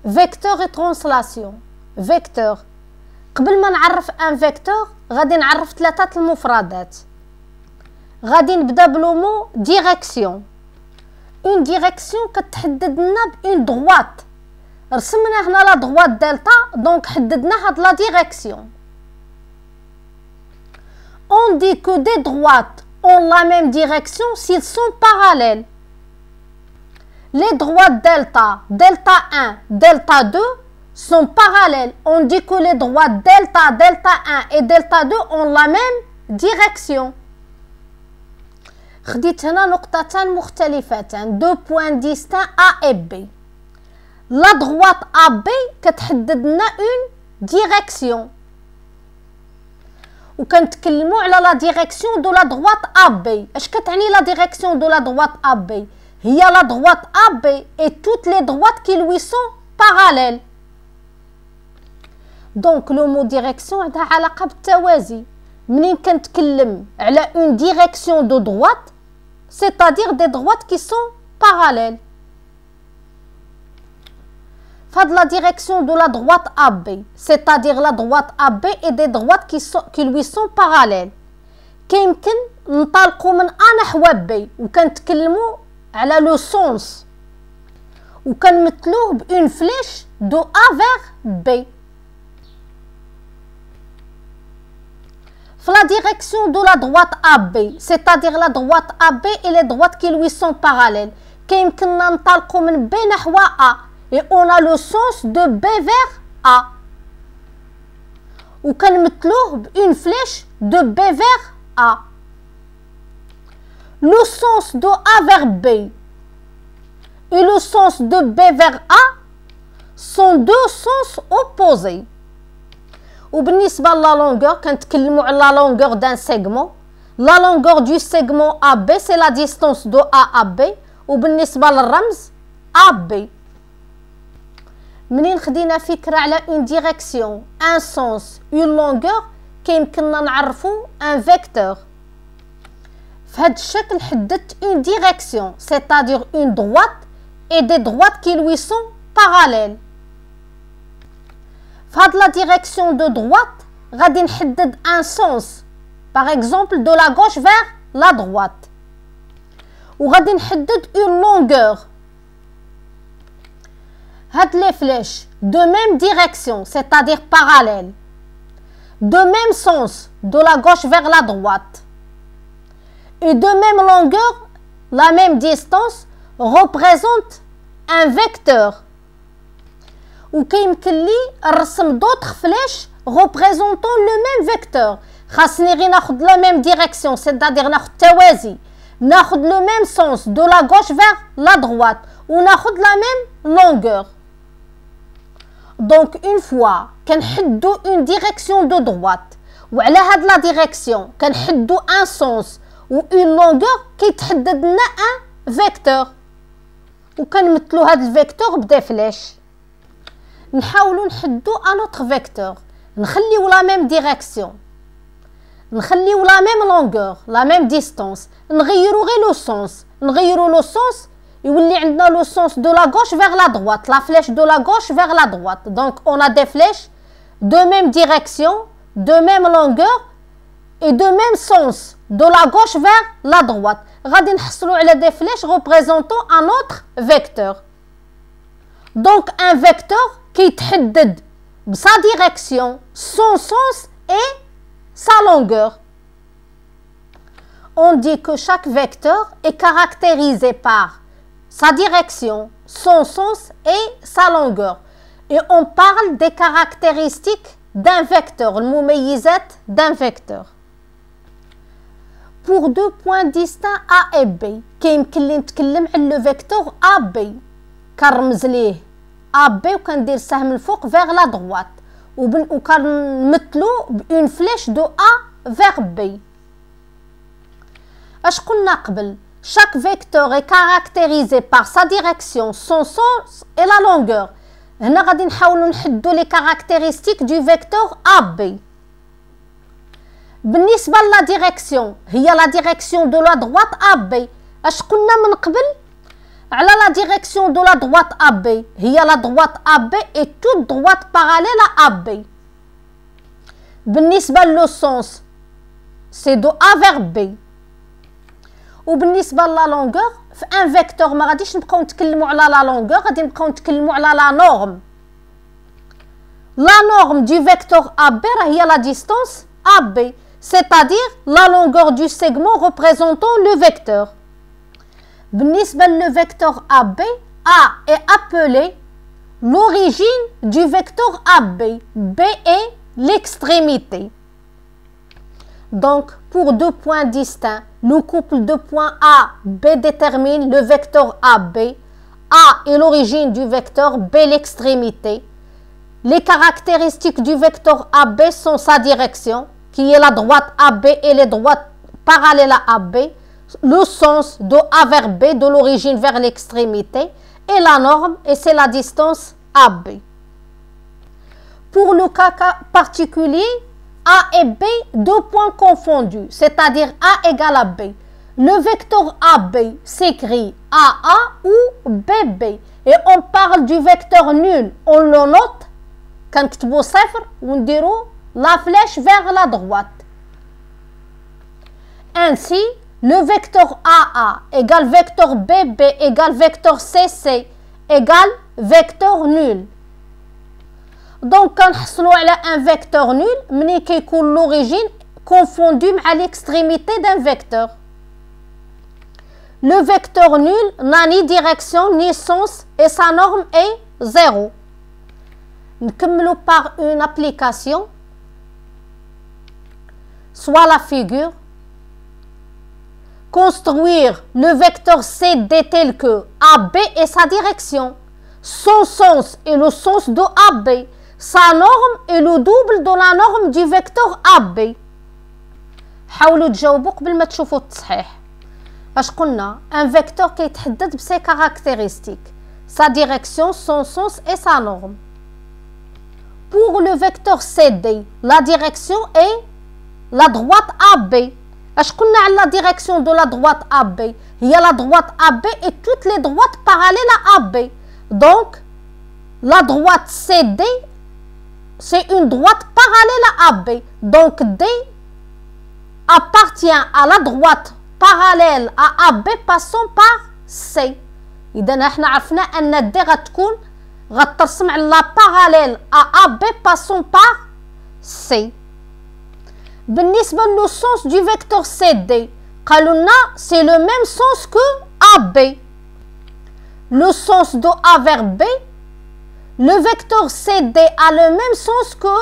vecteur et translation. vecteur قبل ما نعرف ان فيكتور غادي نعرف ثلاثه المفردات. غادي نبدا بلومو ديريكسيون. اون ديريكسيون كتحدد لنا بون دروات. رسمنا هنا لا دروات دلتا دونك حددنا هاد لا ديريكسيون. On dit que des droites ont la même direction s'ils sont parallèles. Les droites delta, delta 1, delta 2 sont parallèles. On dit que les droites delta, delta 1 et delta 2 ont la même direction. خديت هنا نقطتان مختلفتان. Deux points distincts A et B. La droite AB كتحدد لنا une direction. وكنتكلموا على لا ديريكسيون دو لا droite AB. اش كتعني لا ديريكسيون دو لا droite AB؟ هي لا droite AB et toutes les droites qui lui sont parallèles. دونك لو مو ديريكسيون عندها علاقه بالتوازي. منين كنتكلم على اون ديريكسيون دو droite c'est-à-dire des droites qui sont parallèles. Fad la direction de la droite AB, c'est-à-dire la droite AB et des droites qui lui sont parallèles. كيمكن ننطلقوا من A نحو B وكنتكلموا على لو سونس وكنمثلوه بون فليش دو A vers B. La direction de la droite AB, c'est-à-dire la droite AB et les droites qui lui sont parallèles. كيمكننا ننطلقوا من B نحو A et on a le sens de B vers A. وكنمثلوه بune flèche de B vers A. Le sens de A vers B et le sens de B vers A sont deux sens opposés. وبالنسبة لا longueur كنتكلموا على la longueur d'un segment. La longueur du segment AB c'est la distance de A à B. وبالنسبة للرمز AB. منين خدينا فكرة على une direction, un sens, une longueur كيمكننا نعرفو un vecteur. فهاد الشكل حددت une direction, c'est-à-dire une droite et des droites qui lui sont parallèles. فهاد la direction de droite غادي نحدد un sens, par exemple de la gauche vers la droite. وغادي نحدد une longueur. هاد les flèches de même direction, c'est-à-dire parallèle, de même sens, de la gauche vers la droite, et de même longueur, la même distance, représente un vecteur. وكيمكن لي نرسم d'autres flèches représentant le même vecteur. خاصني غير ناخد la même direction, c'est-à-dire ناخد توازي, ناخد le même sens de la gauche vers la droite, وناخد la même longueur. Donc une fois كنحدو une direction de droite وعلى هاد la direction كنحدو un sens و une longueur كيتحدد لنا un vecteur وكنمثلو هاد الفيكتور بدي فلاش. نحاولو نحدو un autre vecteur, نخليو la même direction, نخليو la même longueur, la même distance, نغيرو غير le sens, نغيرو le sens يولي عندنا le sens de la gauche vers la droite, la flèche de la gauche vers la droite. Donc on a des flèches de même direction, de même longueur et de même sens, de la gauche vers la droite. غادي نحصلوا على des flèches représentant un autre vecteur. Donc un vecteur كيتحدد بsa direction, son sens et sa longueur. On dit que chaque vecteur est caractérisé par sa direction, son sens et sa longueur. Et on parle des caractéristiques d'un vecteur, المميزات d'un vecteur. Pour deux points distincts A et B, كيمكن لي نتكلم على le vecteur AB. كنرمز ليه AB وكندير سهم الفوق vers la droite. وكنمثلو بune flèche de A vers B. اش قلنا قبل؟ Chaque vecteur est caractérisé par sa direction, son sens et la longueur. هنا غادي نحاولوا نحدو les caractéristiques du vecteur AB. بالنسبة لا direction هي la direction de la droite AB. اش قلنا من قبل؟ على la direction de la droite AB. هي la droite AB et toute droite parallèle à AB. بالنسبة le sens c'est de A vers B. وبالنسبة la longueur في un vecteur ما غاديش نبقاو نتكلموا على la longueur, غادي نبقاو نتكلموا على la norme. La norme du vecteur AB هي la distance AB, c'est-à-dire la longueur du segment représentant le vecteur. بالنسبة le vecteur AB, A est appelé l'origine du vecteur AB. B est l'extrémité. Donc, pour deux points distincts, le couple de points A, B détermine le vecteur AB. A est l'origine du vecteur, B l'extrémité. Les caractéristiques du vecteur AB sont sa direction, qui est la droite AB et les droites parallèles à AB, le sens de A vers B, de l'origine vers l'extrémité, et la norme, et c'est la distance AB. Pour le cas particulier, A et B, deux points confondus, c'est-à-dire A égale à B. Le vecteur AB s'écrit AA ou BB, et on parle du vecteur nul, on le note, كنكتبو صفر ونديرو la flèche vers la droite. Ainsi, le vecteur AA égale vecteur BB égale vecteur CC égale vecteur nul. Donc, كنحصلوا على un vecteur nul ملي كيكون l'origine confondue مع l'extrémité d'un vecteur. Le vecteur nul n'a ni direction ni sens et sa norme est 0. نكملوا par une application, soit la figure. Construire le vecteur CD tel que AB est sa direction, son sens est le sens de AB, sa norme est le double de la norme du vecteur AB. حاولوا تجاوبوا قبل ما تشوفوا التصحيح. اش قلنا un vecteur كيتحدد بسي caractéristiques, sa direction, son sens et sa norme. Pour le vecteur CD, la direction est la droite AB. اش قلنا على la direction de la droite AB? هي la droite AB et toutes les droites parallèles à AB. Donc, la droite CD, c'est une droite parallèle à AB. Donc, D appartient à la droite parallèle à AB passant par C. إذا احنا عرفنا أن D غترسم على la parallèle à AB passant par C. بالنسبة le sens du vecteur CD, قالوا لنا c'est le même sens que AB. Le sens de A vers B, le vecteur CD a le même sens que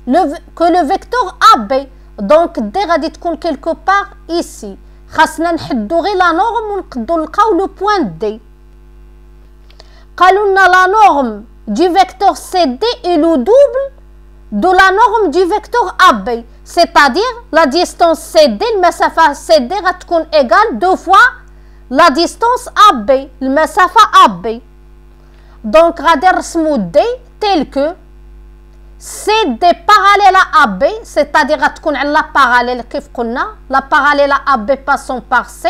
le vecteur AB. Donc D غادي تكون quelque part ici. خاصنا نحدو غير la norme ونقدو نلقاو le point D. قالوا لنا la norme du vecteur CD est le double de la norme du vecteur AB. C'est-à-dire la distance CD, المسافة CD غتكون égale 2 fois la distance AB, المسافة AB. Donc غادي نرسمو D tel que CD parallèle à AB, c'est-à-dire غتكون على la parallèle كيف قلنا, la parallèle à AB passant par C,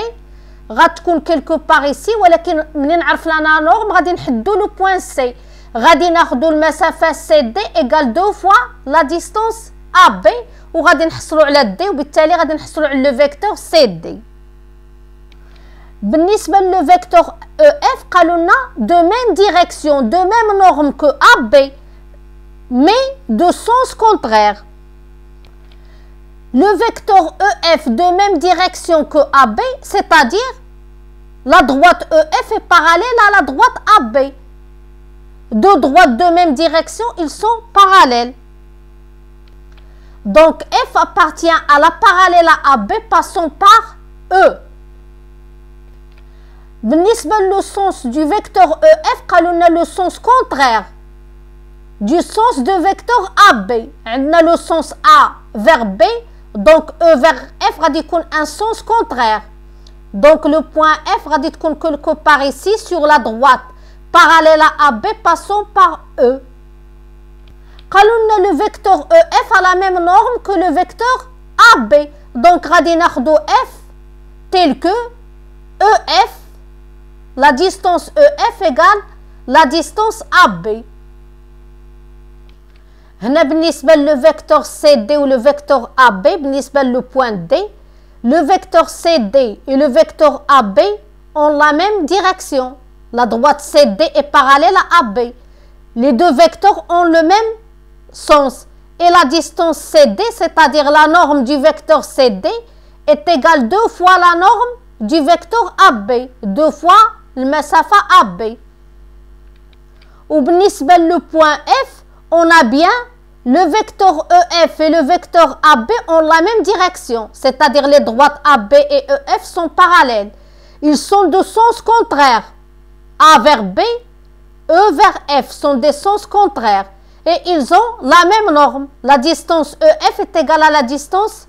غتكون quelque part ici, ولكن منين نعرف لنا norme غادي نحدو le point C. غادي ناخدو المسافة CD égale 2 fois la distance AB وغادي نحصلوا على D وبالتالي غادي نحصلوا على le vecteur CD. بالنسبة le vecteur EF قالوا لنا de même direction, de même norme que AB mais de sens contraire. Le vecteur EF de même direction que AB, c'est-à-dire la droite EF est parallèle à la droite AB. Deux droites de même direction, ils sont parallèles. Donc F appartient à la parallèle à AB passant par E. بالنسبة le sens du vecteur EF, قالوا لنا le sens contraire du sens de vecteur AB. On a le sens A vers B, donc E vers F غادي يكون un sens contraire. Donc le point F غادي تكون quelque part ici sur la droite parallèle à AB passant par E. قالوا لنا le vecteur EF a la même norme que le vecteur AB. Donc غادي ناخدو F tel que EF, la distance EF égale la distance AB. هنا بالنسبة le vecteur CD ou le vecteur AB بالنسبة le point D, le vecteur CD et le vecteur AB ont la même direction. La droite CD est parallèle à AB. Les deux vecteurs ont le même sens. Et la distance CD, c'est-à-dire la norme du vecteur CD, est égale 2 fois la norme du vecteur AB. 2 fois le masafa AB. Ou بالنسبة le point F, on a bien le vecteur EF et le vecteur AB ont la même direction. C'est-à-dire les droites AB et EF sont parallèles. Ils sont de sens contraire. A vers B, E vers F sont des sens contraires. Et ils ont la même norme. La distance EF est égale à la distance